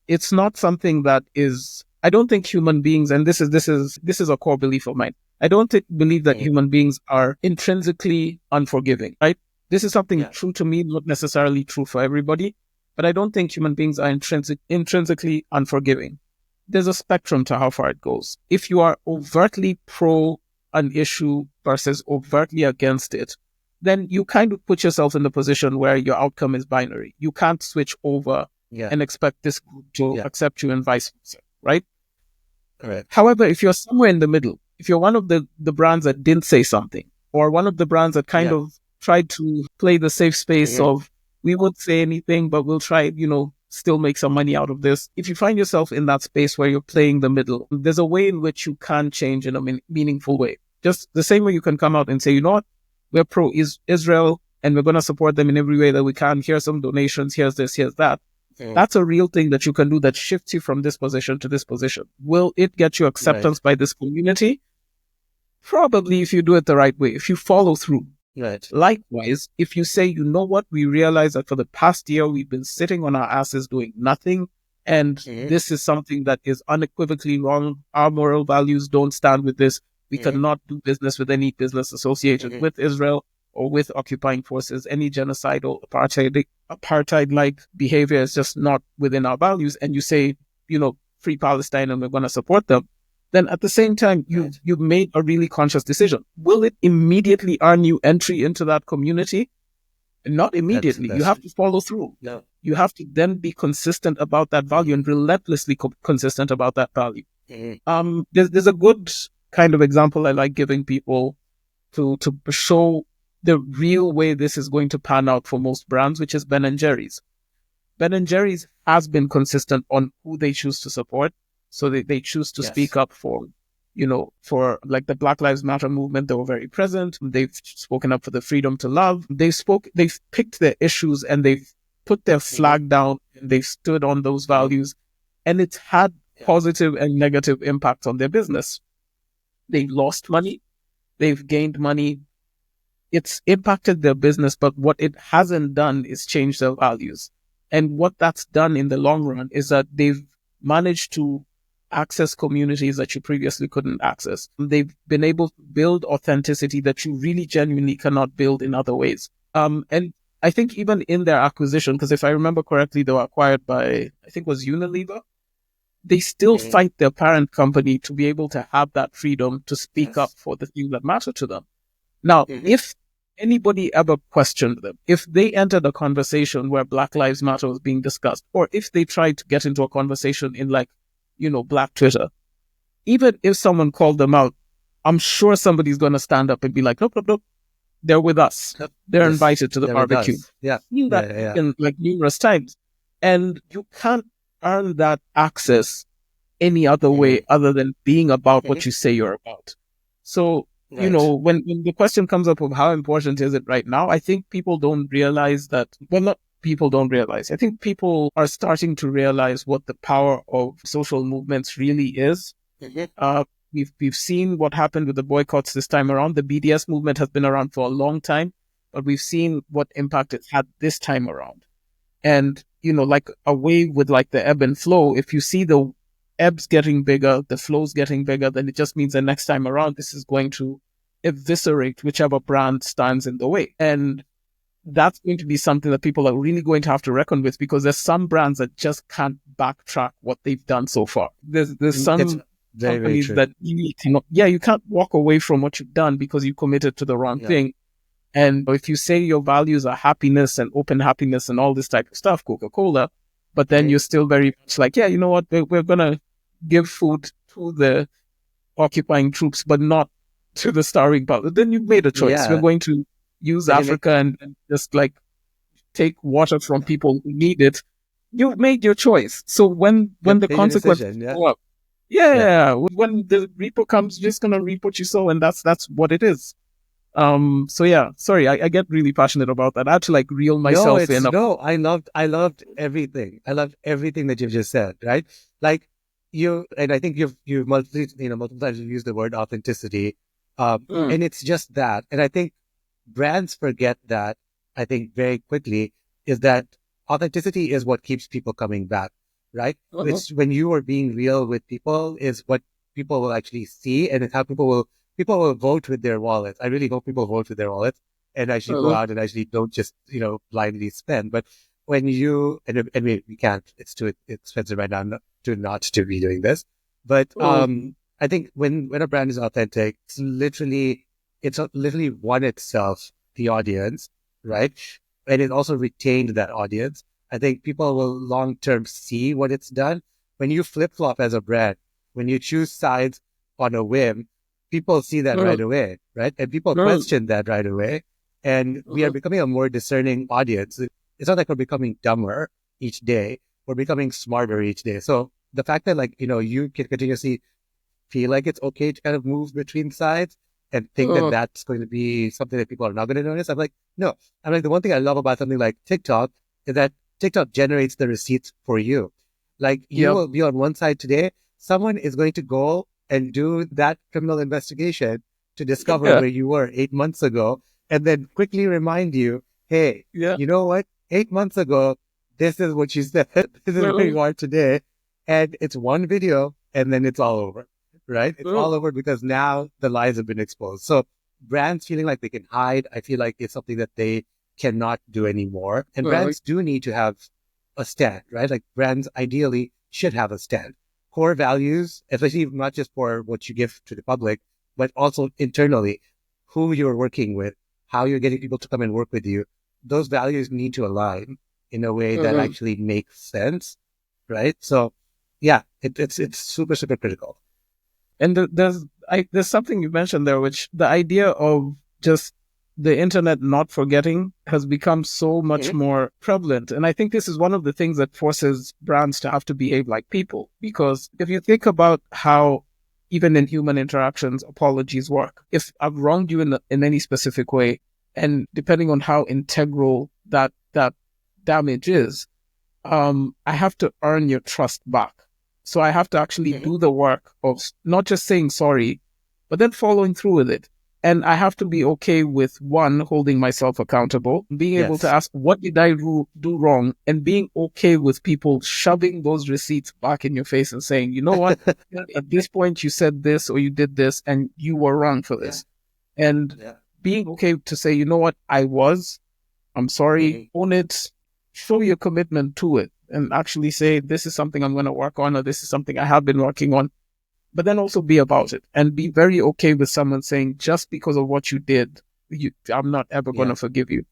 it's not something that is. I don't think human beings, and this is a core belief of mine. I don't believe that Mm. human beings are intrinsically unforgiving. Right? This is something Yeah. true to me, not necessarily true for everybody. But I don't think human beings are intrinsically unforgiving. There's a spectrum to how far it goes. If you are overtly pro an issue versus overtly against it, then you kind of put yourself in the position where your outcome is binary. You can't switch over Yeah. and expect this group to Yeah. accept you and vice versa, right? Correct. However, if you're somewhere in the middle, if you're one of the brands that didn't say something, or one of the brands that kind Yeah. of tried to play the safe space Mhm. of, we won't say anything, but we'll try, still make some money out of this. If you find yourself in that space where you're playing the middle, there's a way in which you can change in a meaningful way. Just the same way you can come out and say, you know what, we're pro Israel and we're going to support them in every way that we can. Here's some donations. Here's this, here's that. Mm. That's a real thing that you can do that shifts you from this position to this position. Will it get you acceptance by this community? Probably, if you do it the right way, if you follow through. Right. Likewise, if you say, you know what, we realize that for the past year, we've been sitting on our asses doing nothing, and Mhm. this is something that is unequivocally wrong. Our moral values don't stand with this. We Mhm. cannot do business with any business associated Mhm. with Israel or with occupying forces. Any genocidal, apartheid-like behavior is just not within our values. And you say, free Palestine and we're going to support them. Then at the same time, you've made a really conscious decision. Will it immediately earn you entry into that community? Not immediately. You have to follow through. No. You have to then be consistent about that value and relentlessly consistent about that value. Mhm. There's a good kind of example I like giving people to show the real way this is going to pan out for most brands, which is Ben and Jerry's. Ben and Jerry's has been consistent on who they choose to support. So they choose to speak up for, for like the Black Lives Matter movement. They were very present. They've spoken up for the freedom to love. They've picked their issues and they've put their flag down and they've stood on those values. And it's had positive and negative impacts on their business. They've lost money. They've gained money. It's impacted their business, but what it hasn't done is change their values. And what that's done in the long run is that they've managed to access communities that you previously couldn't access. They've been able to build authenticity that you really genuinely cannot build in other ways. And I think even in their acquisition, because if I remember correctly, they were acquired by, I think it was Unilever. They still fight their parent company to be able to have that freedom to speak up for the things that matter to them. Now, if anybody ever questioned them, if they entered a conversation where Black Lives Matter was being discussed, or if they tried to get into a conversation in Black Twitter, even if someone called them out, I'm sure somebody's going to stand up and be like, nope, nope, nope. They're with us. They're invited to the barbecue. Yeah. Seen that happen like numerous times. And you can't earn that access any other way other than being about what you say you're about. So, when the question comes up of how important is it right now, I think people don't realize that, well, not people don't realize. I think people are starting to realize what the power of social movements really is. We've seen what happened with the boycotts this time around. The BDS movement has been around for a long time, but we've seen what impact it's had this time around. And, like a wave with like the ebb and flow, if you see the ebbs getting bigger, the flows getting bigger, then it just means the next time around, this is going to eviscerate whichever brand stands in the way. And that's going to be something that people are really going to have to reckon with, because there's some brands that just can't backtrack what they've done so far. There's some companies that you can't walk away from what you've done because you committed to the wrong thing. And if you say your values are happiness and open happiness and all this type of stuff, Coca-Cola, but then you're still very much like, you know what, we're going to give food to the occupying troops, but not to the starving public. Then you've made a choice. We're going to use Africa and just like take water from people who need it. You've made your choice. So when the consequences go up, when the reaper comes, you're just going to reap what you sow, and that's what it is. So yeah, sorry, I get really passionate about that. I had to like reel No, myself in. it's no, I loved everything. I loved everything that you've just said, right? Like you, and I think you've multiple times you've used the word authenticity. Mm, And it's just that. And I think brands forget that, I think very quickly, is that authenticity is what keeps people coming back, right? mhm, It's when you are being real with people is what people will actually see, and it's how people will vote with their wallets. I really hope people vote with their wallets and actually go mhm, out and actually don't just, blindly spend. But when you, and we can't, it's too expensive right now to be doing this. But, mm, I think when a brand is authentic, it's literally won itself the audience, right? And it also retained that audience. I think people will long term see what it's done. When you flip flop as a brand, when you choose sides on a whim, people see that mm, right away, right? And people mm, question that right away. And we are mhm, becoming a more discerning audience. It's not like we're becoming dumber each day. We're becoming smarter each day. So the fact that you can continuously feel like it's okay to kind of move between sides and think that mm, that's going to be something that people are not going to notice. I'm like, no. I'm like, the one thing I love about something like TikTok is that TikTok generates the receipts for you. Like you yep, will be on one side today, someone is going to go and do that criminal investigation to discover yeah, where you were 8 months ago and then quickly remind you, hey, yeah, you know what? 8 months ago, this is what you said. This is where mm, you are today. And it's one video and then it's all over, right? It's mm, all over because now the lies have been exposed. So brands feeling like they can hide, I feel like it's something that they cannot do anymore. And mm, brands do need to have a stand, right? Like brands ideally should have a stand. Core values, especially not just for what you give to the public, but also internally, who you're working with, how you're getting people to come and work with you. Those values need to align in a way that mm. actually makes sense, right? So, yeah, it's super super critical. And there's something you mentioned there, which the idea of just the internet not forgetting has become so much Mhm. more prevalent. And I think this is one of the things that forces brands to have to behave like people. Because if you think about how even in human interactions, apologies work. If I've wronged you in any specific way, and depending on how integral that damage is, I have to earn your trust back. So I have to actually Mhm. do the work of not just saying sorry, but then following through with it. And I have to be okay with one, holding myself accountable, being able to Yes. ask, what did I do wrong? And being okay with people shoving those receipts back in your face and saying, you know what? At this point, you said this or you did this and you were wrong for Yeah. this. And Yeah. being okay to say, you know what? I'm sorry, Mhm. own it, show your commitment to it, and actually say, this is something I'm going to work on, or this is something I have been working on, but then also be about Mhm. it and be very okay with someone saying, just because of what you did, I'm not ever going Yeah. to forgive you.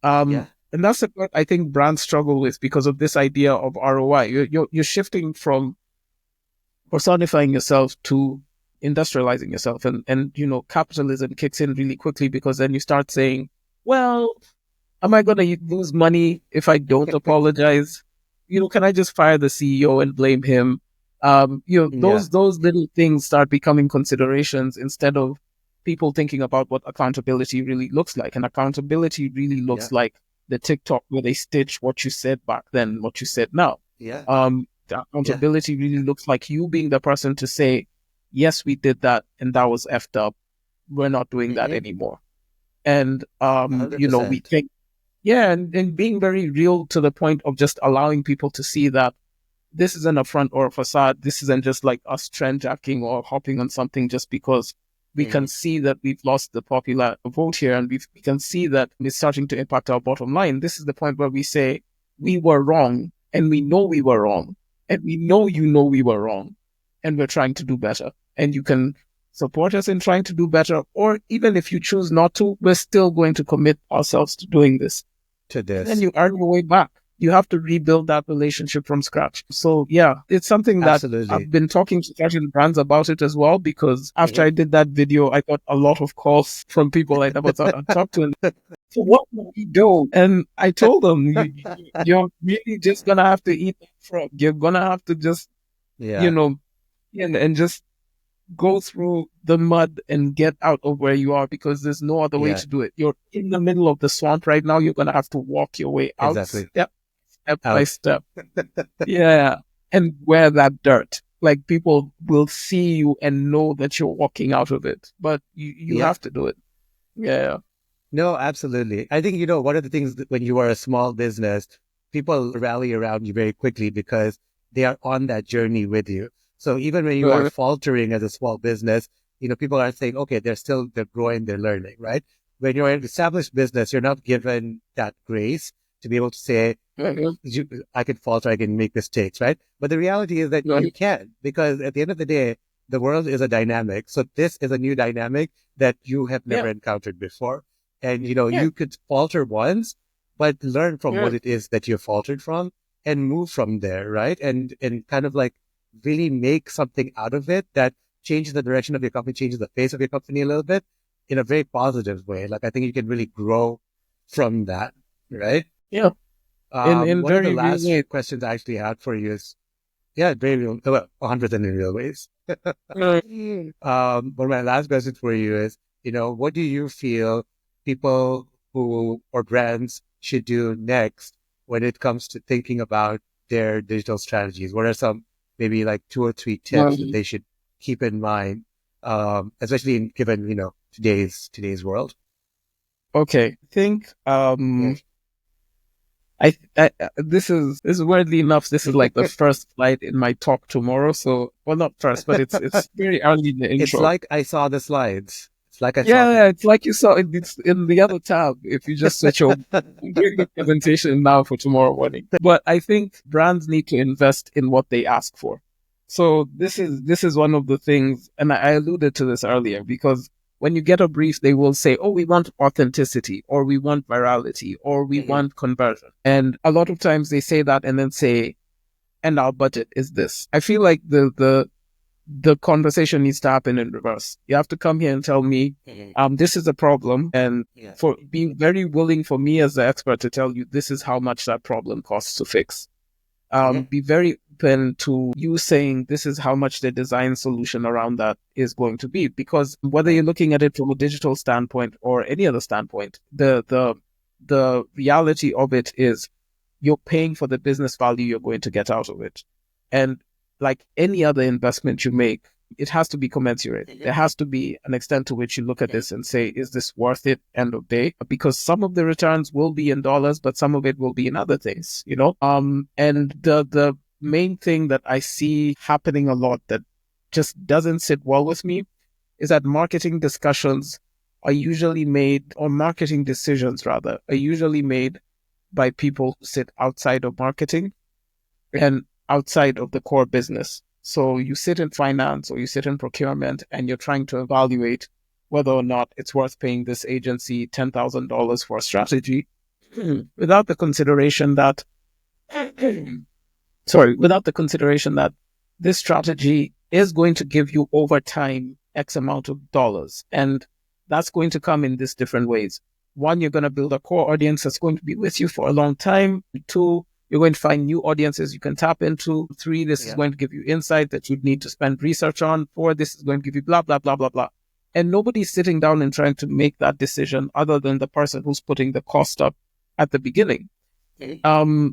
Yeah. And that's the part I think brands struggle with because of this idea of ROI. You're shifting from personifying yourself to industrializing yourself. And capitalism kicks in really quickly because then you start saying, well, am I going to lose money if I don't apologize? Can I just fire the CEO and blame him? Yeah. Those little things start becoming considerations instead of people thinking about what accountability really looks like. And accountability really Yeah. looks like the TikTok where they stitch what you said back then, what you said now. Yeah. The Yeah. accountability really looks like you being the person to say, yes, we did that and that was effed up. We're not doing that Mhm. anymore. And we 100%. take yeah, and being very real to the point of just allowing people to see that this isn't a front or a facade. This isn't just like us trend jacking or hopping on something just because we can Mhm. see that we've lost the popular vote here and we can see that it's starting to impact our bottom line. This is the point where we say we were wrong and we know we were wrong and we know we were wrong and we're trying to do better. And you can support us in trying to do better, or even if you choose not to, we're still going to commit ourselves to doing this, To and then this. you earn your way back. You have to rebuild that relationship from scratch. So yeah, it's something that I've Absolutely. been talking to certain brands about it as well, because after Mhm. I did that video, I got a lot of calls from people I never thought I'd talk to. And so what do we do? And I told them, you're really just gonna have to eat that frog. You're gonna have to just, you Yeah. know, and just go through the mud and get out of where you are, because there's no other way Yeah, to do it. You're in the middle of the swamp right now. You're going to have to walk your way out exactly. step by Out. step. Yeah. And wear that dirt. Like, people will see you and know that you're walking out of it, but you Yeah. have to do it. Yeah. No, absolutely. I think, one of the things that when you are a small business, people rally around you very quickly because they are on that journey with you. So even when you are Uh, faltering as a small business, people are saying, okay, they're growing, they're learning, right? When you're an established business, you're not given that grace to be able to say, uh, I can falter, I can make mistakes, right? But the reality is that uh, you can, because at the end of the day, the world is a dynamic. So this is a new dynamic that you have yeah. never encountered before. And, Yeah. you could falter once, but learn from Yeah. what it is that you faltered from and move from there, right? And kind of like really make something out of it that changes the direction of your company, changes the face of your company a little bit in a very positive way. Like, I think you can really grow from that, right? Yeah. In One of the very real last ways. questions I actually had for you is, yeah, very real, well, 100% in real ways. Uh, One of my last questions for you is, what do you feel people who or brands should do next when it comes to thinking about their digital strategies? What are some maybe like 2 or 3 tips that um, they should keep in mind, especially given today's world? okay. I think Yeah. this is weirdly enough, this is like the first slide in my talk tomorrow. So, well, not first, but it's very early in the It's intro. like I saw the slides. It's like I saw Yeah, them. yeah, it's like you saw it. It's in the other tab. If you just switch over, I'm doing the presentation now for tomorrow morning. But I think brands need to invest in what they ask for. So this is one of the things, and I alluded to this earlier, because when you get a brief, they will say, "Oh, we want authenticity, or we want virality, or we Mhm. want conversion." And a lot of times they say that and then say, "And our budget is this." I feel like the conversation needs to happen in reverse. You have to come here and tell me, Mhm. this is a problem, and Yeah. for being very willing for me as the expert to tell you this is how much that problem costs to fix. Mhm. Be very open to you saying this is how much the design solution around that is going to be, because whether Right. you're looking at it from a digital standpoint or any other standpoint, the reality of it is you're paying for the business value you're going to get out of it. And like any other investment you make, it has to be commensurate. Mhm. There has to be an extent to which you look at this and say, is this worth it end of day? Because some of the returns will be in dollars, but some of it will be in other things, you know? And the main thing that I see happening a lot that just doesn't sit well with me is that marketing discussions are usually made, or marketing decisions rather, are usually made by people who sit outside of marketing and outside of the core business. So you sit in finance or you sit in procurement and you're trying to evaluate whether or not it's worth paying this agency $10,000 for a strategy without the consideration that, without the consideration that this strategy is going to give you over time X amount of dollars. And that's going to come in these different ways. One, you're going to build a core audience that's going to be with you for a long time. Two, you're going to find new audiences you can tap into. Three, this is Yeah. going to give you insight that you'd need to spend research on. Four, this is going to give you blah, blah, blah, blah, blah. And nobody's sitting down and trying to make that decision other than the person who's putting the cost up at the beginning.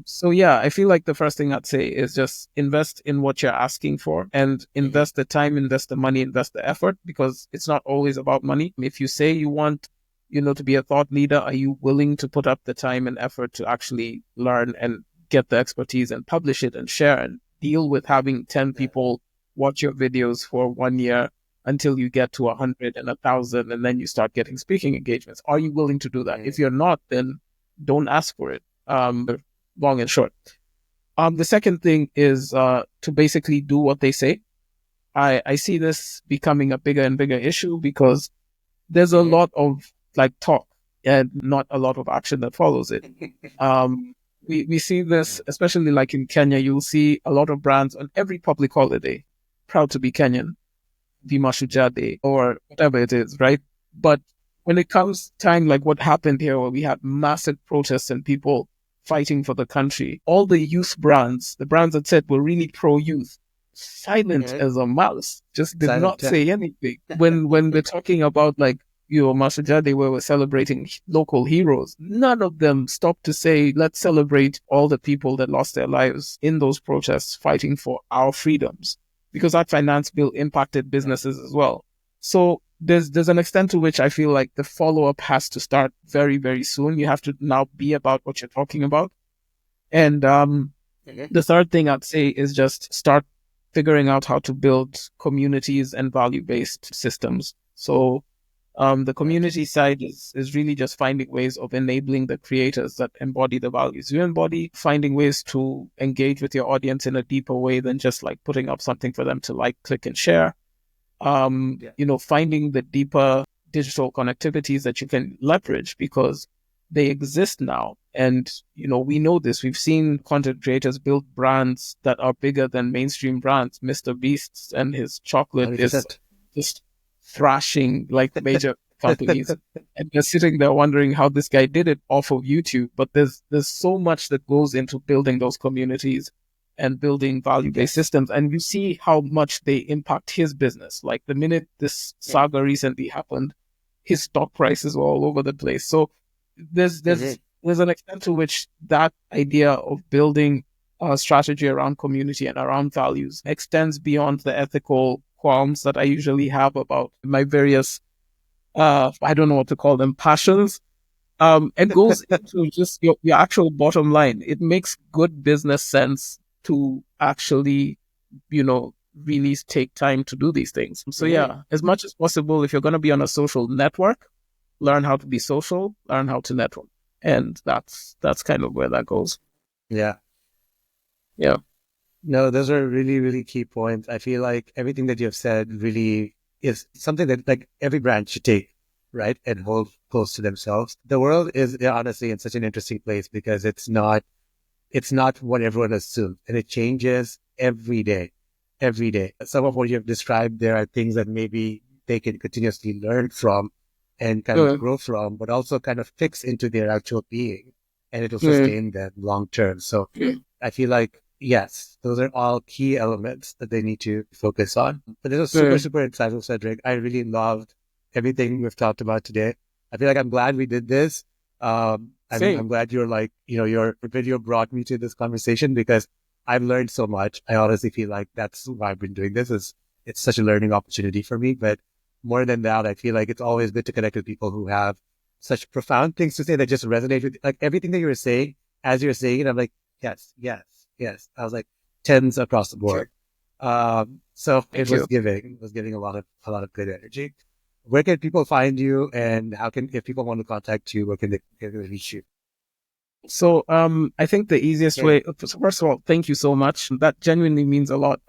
So yeah, I feel like the first thing I'd say is just invest in what you're asking for, and Mhm. invest the time, invest the money, invest the effort, because it's not always about money. If you say you want, to be a thought leader, are you willing to put up the time and effort to actually learn and get the expertise and publish it and share and deal with having 10 Yeah. people watch your videos for 1 year until you get to 100 and 1,000, and then you start getting speaking engagements? Are you willing to do that? If Mhm. you're not, then don't ask for it. Long and short. The second thing is to basically do what they say. I see this becoming a bigger and bigger issue because there's a Mhm. lot of like talk and not a lot of action that follows it. Um, we see this, especially like in Kenya, you'll see a lot of brands on every public holiday, proud to be Kenyan, Vimashujaa Day, or whatever it is, right? But when it comes time like what happened here, where we had massive protests and people fighting for the country, all the youth brands, the brands that said were really pro youth, silent Mhm. as a mouse, just did Silent. not say anything. When we're talking about like, Master Jade, where we're celebrating local heroes, none of them stopped to say, let's celebrate all the people that lost their lives in those protests fighting for our freedoms, because that finance bill impacted businesses as well. So there's an extent to which I feel like the follow-up has to start very, very soon. You have to now be about what you're talking about. And Mhm. the third thing I'd say is just start figuring out how to build communities and value-based systems. So the Right. community side is really just finding ways of enabling the creators that embody the values you embody, finding ways to engage with your audience in a deeper way than just like putting up something for them to like, click, and share. Yeah. Finding the deeper digital connectivities that you can leverage because they exist now. And, we know this. We've seen content creators build brands that are bigger than mainstream brands. Mr. Beast and his chocolate is 100%. just thrashing like major companies. And they're sitting there wondering how this guy did it off of YouTube. But there's so much that goes into building those communities and building value-based Yes. systems. And you see how much they impact his business. Like the minute this saga recently happened, his stock prices were all over the place. So there's Mhm. there's there's an extent to which that idea of building a strategy around community and around values extends beyond the ethical qualms that I usually have about my various I don't know what to call them, passions. It goes into just your actual bottom line. It makes good business sense to actually, really take time to do these things. So Mhm. yeah, as much as possible, if you're going to be on a social network, learn how to be social, learn how to network. And that's kind of where that goes. Yeah. Yeah. No, those are really, really key points. I feel like everything that you have said really is something that like every brand should take, right? And hold close to themselves. The world is honestly in such an interesting place because it's not what everyone assumes, and it changes every day, every day. Some of what you have described, there are things that maybe they can continuously learn from and kind of Uh, grow from, but also kind of fix into their actual being, and it will uh, sustain them long term. So uh, I feel like, yes, those are all key elements that they need to focus on. But this was super, uh, super insightful, Cedric. I really loved everything we've talked about today. I feel like I'm glad we did this. I'm Same. glad you're like, your video brought me to this conversation because I've learned so much. I honestly feel like that's why I've been doing this. It's such a learning opportunity for me. But more than that, I feel like it's always good to connect with people who have such profound things to say that just resonate with like everything that you were saying as you're saying it. I'm like, yes, yes, yes. I was like tens across the board. So it Thank you. was giving a lot of good energy. Where can people find you, and if people want to contact you, where can they reach you? So I think the easiest Great. way, so first of all, thank you so much. That genuinely means a lot.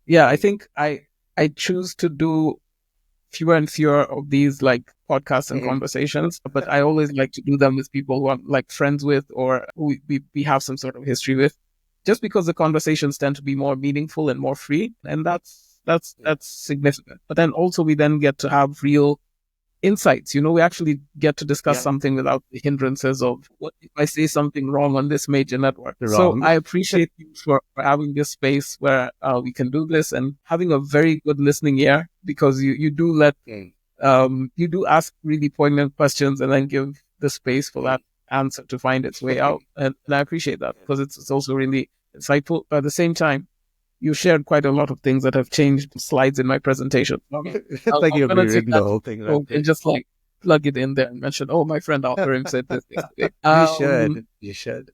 Yeah, I think I choose to do fewer and fewer of these like podcasts and Mhm. conversations, but I always like to do them with people who I'm like friends with or who we have some sort of history with, just because the conversations tend to be more meaningful and more free, and Yeah. that's significant. But then also we then get to have real insights. We actually get to discuss Yeah. something without the hindrances of what if I say something wrong on this major network. You're So wrong. I appreciate you for having this space where we can do this and having a very good listening ear because you do Mm, you do ask really poignant questions and then give the space for that mm. answer to find its way out. And I appreciate that because it's also really insightful. But at the same time, you shared quite a lot of things that have changed slides in my presentation. It's like I'm you've gonna take rewritten the that whole thing, right? and just like plug it in there and mention, oh, my friend Alkarim said this yesterday. You should. You should.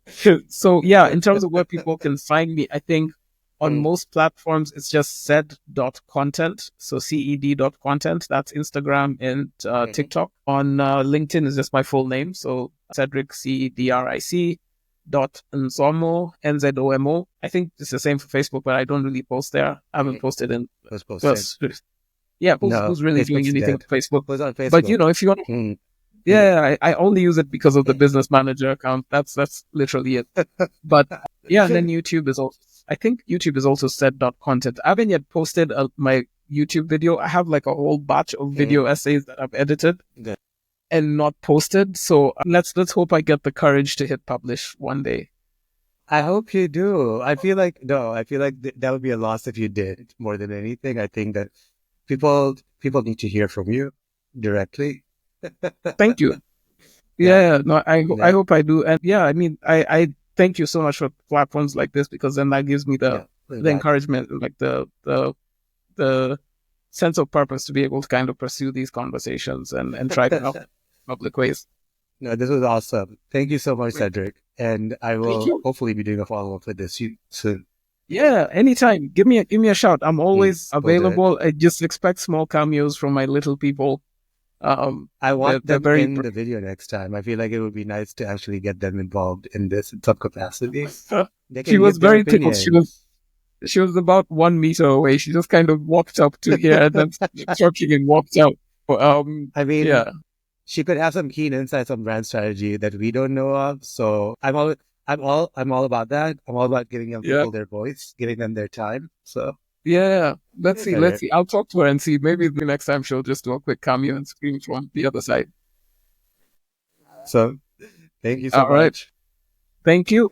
So yeah, in terms of where people can find me, I think on Mm, most platforms it's just ced.content. So ced.content. That's Instagram and mhm, TikTok. On LinkedIn is just my full name. So Cedric Cedric dot Nzomo Nzomo. I think it's the same for Facebook, but I don't really post there. I haven't mhm. posted in Was well, posted. yeah, No, who's really doing Facebook's anything dead. on Facebook? Was on But Facebook. if you want, Mm, mm, yeah, I only use it because of the mm. business manager account. That's literally it. But yeah, and then YouTube is also. I think YouTube is also set.content. I haven't yet posted my YouTube video. I have like a whole batch of Mm, video essays that I've edited good. and not posted. So let's hope I get the courage to hit publish one day. I hope you do. I feel like no, I feel like that would be a loss if you did more than anything. I think that people need to hear from you directly. Thank you. Yeah, Yeah, no, I yeah, hope I do. And yeah, I mean, I thank you so much for platforms like this, because then that gives me yeah. I'm the glad. encouragement, like the sense of purpose to be able to kind of pursue these conversations and try to help public ways. No, this was awesome. Thank you so much, Cedric. And I Thank will you. hopefully be doing a follow up with this soon. Yeah, anytime. Give me a shout. I'm always Please, we'll do it. available. I just expect small cameos from my little people. I want They're them very in the video next time. I feel like it would be nice to actually get them involved in this in some capacity. They she can was give their very tickled. opinions. She was about 1 meter away. She just kind of walked up to here and then talking and walked out. I mean, Yeah, she could have some keen insights on brand strategy that we don't know of. So I'm all about that. I'm all about giving young yeah, people their voice, giving them their time. So yeah. Let's okay. see. I'll talk to her and see. Maybe the next time she'll just do a quick cameo and scream from the other side. So thank you so All right. much. Thank you.